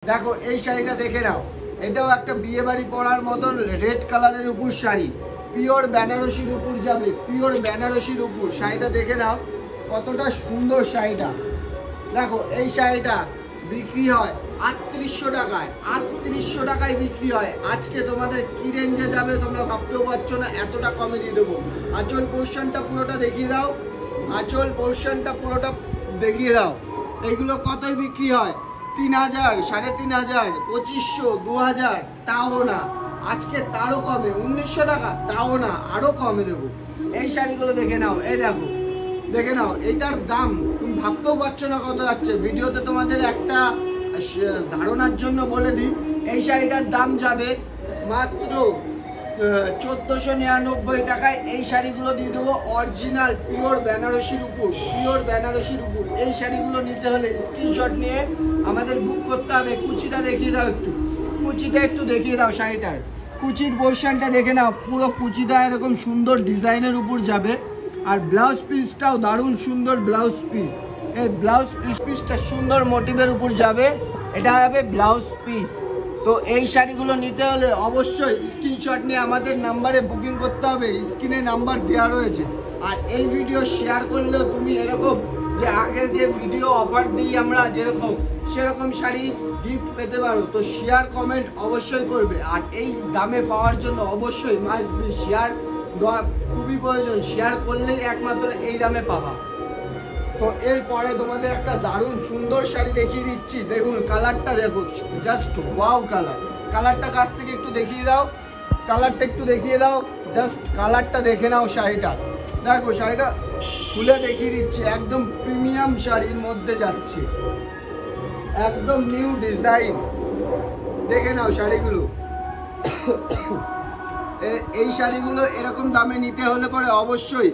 দেখো এই শাড়িটা দেখে নাও, এটাও একটা বিয়ে বাড়ি পরার মতন রেড কালারের উপর শাড়ি, পিওর বেনারসির উপর যাবে, পিওর বেনারসির উপর। শাড়িটা দেখে নাও কতটা সুন্দর শাড়িটা। দেখো এই শাড়িটা বিক্রি হয় 3800 টাকায়, 3800 টাকায় বিক্রি হয়। আজকে তোমাদের কি রেঞ্জে যাবে তোমরা ভাবতেও পারছো না, এতটা কমে দিয়ে দেবো। আঁচল পোর্শনটা পুরোটা দেখিয়ে দাও, আঁচল পোর্শনটা পুরোটা দেখিয়ে দাও। এইগুলো কতই বিক্রি হয়? 3000, 3500, 2500, 2000, তাও না। আজকে তারও কমে 1900 টাকা, তাও না, আরো কমে দেবো। এই শাড়িগুলো দেখে নাও, এই দেখো দেখে নাও, এটার দাম তুমি ভাবতেও পারছো না কত যাচ্ছে। ভিডিওতে তোমাদের একটা ধারণার জন্য বলে দিই, এই শাড়িটার দাম যাবে মাত্র 1499 টাকায়। এই শাড়িগুলো দিয়ে দেবো অরিজিনাল পিওর বেনারসির উপর, পিওর বেনারসির উপর। এই শাড়িগুলো নিতে হলে স্ক্রিনশট নিয়ে আমাদের বুক করতে হবে। কুচিটা দেখিয়ে দাও, একটু কুচিটা একটু দেখিয়ে দাও। শাড়িটার কুচির পোর্শনটা দেখে নাও, পুরো কুচিটা এরকম সুন্দর ডিজাইনের উপর যাবে। আর ব্লাউজ পিসটাও দারুণ সুন্দর ব্লাউজ পিস। এর ব্লাউজ পিসটা সুন্দর মোটিভের উপর যাবে, এটা হবে ব্লাউজ পিস। তো এই শাড়িগুলো নিতে হলে অবশ্যই স্ক্রিনশট নিয়ে আমাদের নাম্বারে বুকিং করতে হবে, স্ক্রিনে নাম্বার দেওয়া রয়েছে। আর এই ভিডিও শেয়ার করলেও তুমি এরকম যে আগে যে ভিডিও অফার দিই আমরা যেরকম, সেরকম শাড়ি গিফট পেতে পারো। তো শেয়ার কমেন্ট অবশ্যই করবে। আর এই দামে পাওয়ার জন্য অবশ্যই মাস্ট বি শেয়ার খুবই প্রয়োজন। শেয়ার করলেই একমাত্র এই দামে পাবা। তো এরপরে তোমাদের একটা দারুণ সুন্দর শাড়ি দেখিয়ে দিচ্ছি। দেখুন কালারটা, দেখো জাস্ট ওয়াও কালার। কালারটা কাছ থেকে একটু দেখিয়ে দাও, কালারটা একটু দেখিয়ে দাও, জাস্ট কালারটা দেখে নাও। শাড়িটা দেখো, শাড়িটা খুলে দেখিয়ে দিচ্ছি, একদম প্রিমিয়াম শাড়ির মধ্যে যাচ্ছে, একদম নিউ ডিজাইন। দেখে নাও শাড়িগুলো। এই শাড়িগুলো এরকম দামে নিতে হলে পরে অবশ্যই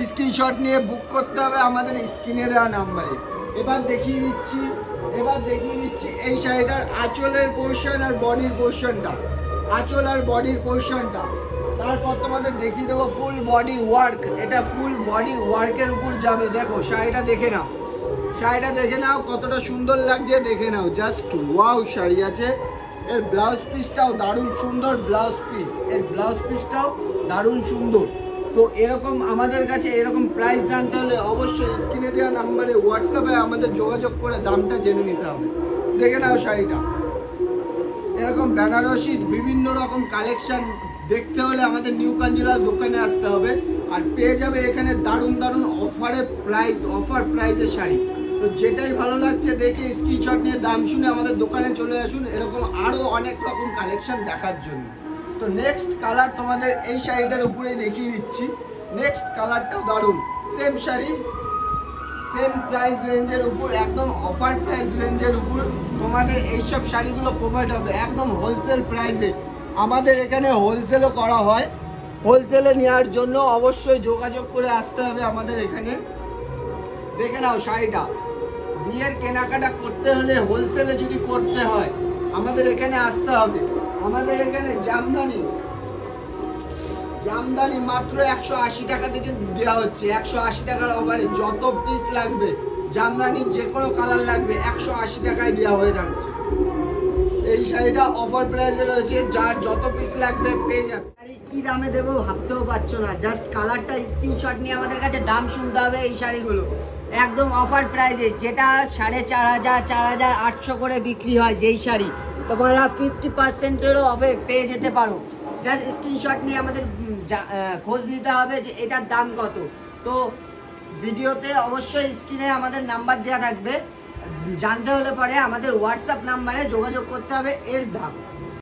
স্ক্রিনশট নিয়ে বুক করতে হবে আমাদের স্ক্রিনে দেওয়া নাম্বারে। এবার দেখিয়ে দিচ্ছি এই শাড়িটার আঁচলের পোর্শন আর বডির পোর্শনটা, আঁচল আর বডির পোর্শনটা। তারপর তোমাদের দেখিয়ে দেবো ফুল বডি ওয়ার্ক। এটা ফুল বডি ওয়ার্কের উপর যাবে। দেখো শাড়িটা দেখে নাও, শাড়িটা দেখে নাও কতটা সুন্দর লাগছে, দেখে নাও, জাস্ট ওয়াও শাড়ি আছে। এর ব্লাউজ পিসটাও দারুণ সুন্দর ব্লাউজ পিস, এর ব্লাউজ পিসটাও দারুণ সুন্দর। তো এরকম আমাদের কাছে এরকম প্রাইস জানতে হলে অবশ্যই স্ক্রিনে দেওয়া নাম্বারে হোয়াটসঅ্যাপে আমাদের যোগাযোগ করে দামটা জেনে নিতে হবে। দেখে নাও শাড়িটা। এরকম বেনারসির বিভিন্ন রকম কালেকশন দেখতে হলে আমাদের নিউ কাঞ্জিলাল দোকানে আসতে হবে। আর পেয়ে যাবে এখানে দারুণ দারুণ অফারের প্রাইস, অফার প্রাইসের শাড়ি। তো যেটাই ভালো লাগছে দেখে স্ক্রিনশট নিয়ে দাম শুনে আমাদের দোকানে চলে আসুন, এরকম আরও অনেক রকম কালেকশন দেখার জন্য। তো নেক্সট কালার তোমাদের এই শাড়িটার উপরেই দেখিয়ে দিচ্ছি। নেক্সট কালারটাও দারুণ, সেম শাড়ি, সেম প্রাইস রেঞ্জের উপর, একদম অফার প্রাইস রেঞ্জের উপর তোমাদের এইসব শাড়িগুলো প্রোভাইড হবে একদম হোলসেল প্রাইসে। আমাদের এখানে হোলসেলও করা হয়। হোলসেলে নেওয়ার জন্য অবশ্যই যোগাযোগ করে আসতে হবে আমাদের এখানে। দেখে নাও শাড়িটা। বিয়ের কেনাকাটা করতে হলে হোলসেলে যদি করতে হয় আমাদের এখানে আসতে হবে। আমাদের এখানে জামদানি মাত্র 180 টাকা থেকে দেওয়া হচ্ছে। 180 টাকার ওভারে যত পিস লাগবে, জামদানির যে কোনো কালার লাগবে 180 টাকায় দেওয়া হয়ে যাচ্ছে। এই শাড়িটা অফার প্রাইসে রয়েছে, যার যত পিস লাগবে পেয়ে যাবে। কি দামে দেবো ভাবতেও পারছো না, জাস্ট কালারটা স্ক্রিনশট নিয়ে আমাদের কাছে দাম শুনতে হবে। এই শাড়িগুলো একদম অফার প্রাইসে, যেটা 4500, 4800 করে বিক্রি হয় যেই শাড়ি, তোমরা 50%-এরও অফে পেয়ে যেতে পারো। জাস্ট স্ক্রিনশট নিয়ে আমাদের খোঁজ নিতে হবে যে এটার দাম কত। তো ভিডিওতে অবশ্যই স্ক্রিনে আমাদের নাম্বার দেওয়া থাকবে, জানতে হলে পরে আমাদের হোয়াটসঅ্যাপ নাম্বারে যোগাযোগ করতে হবে এর দাম।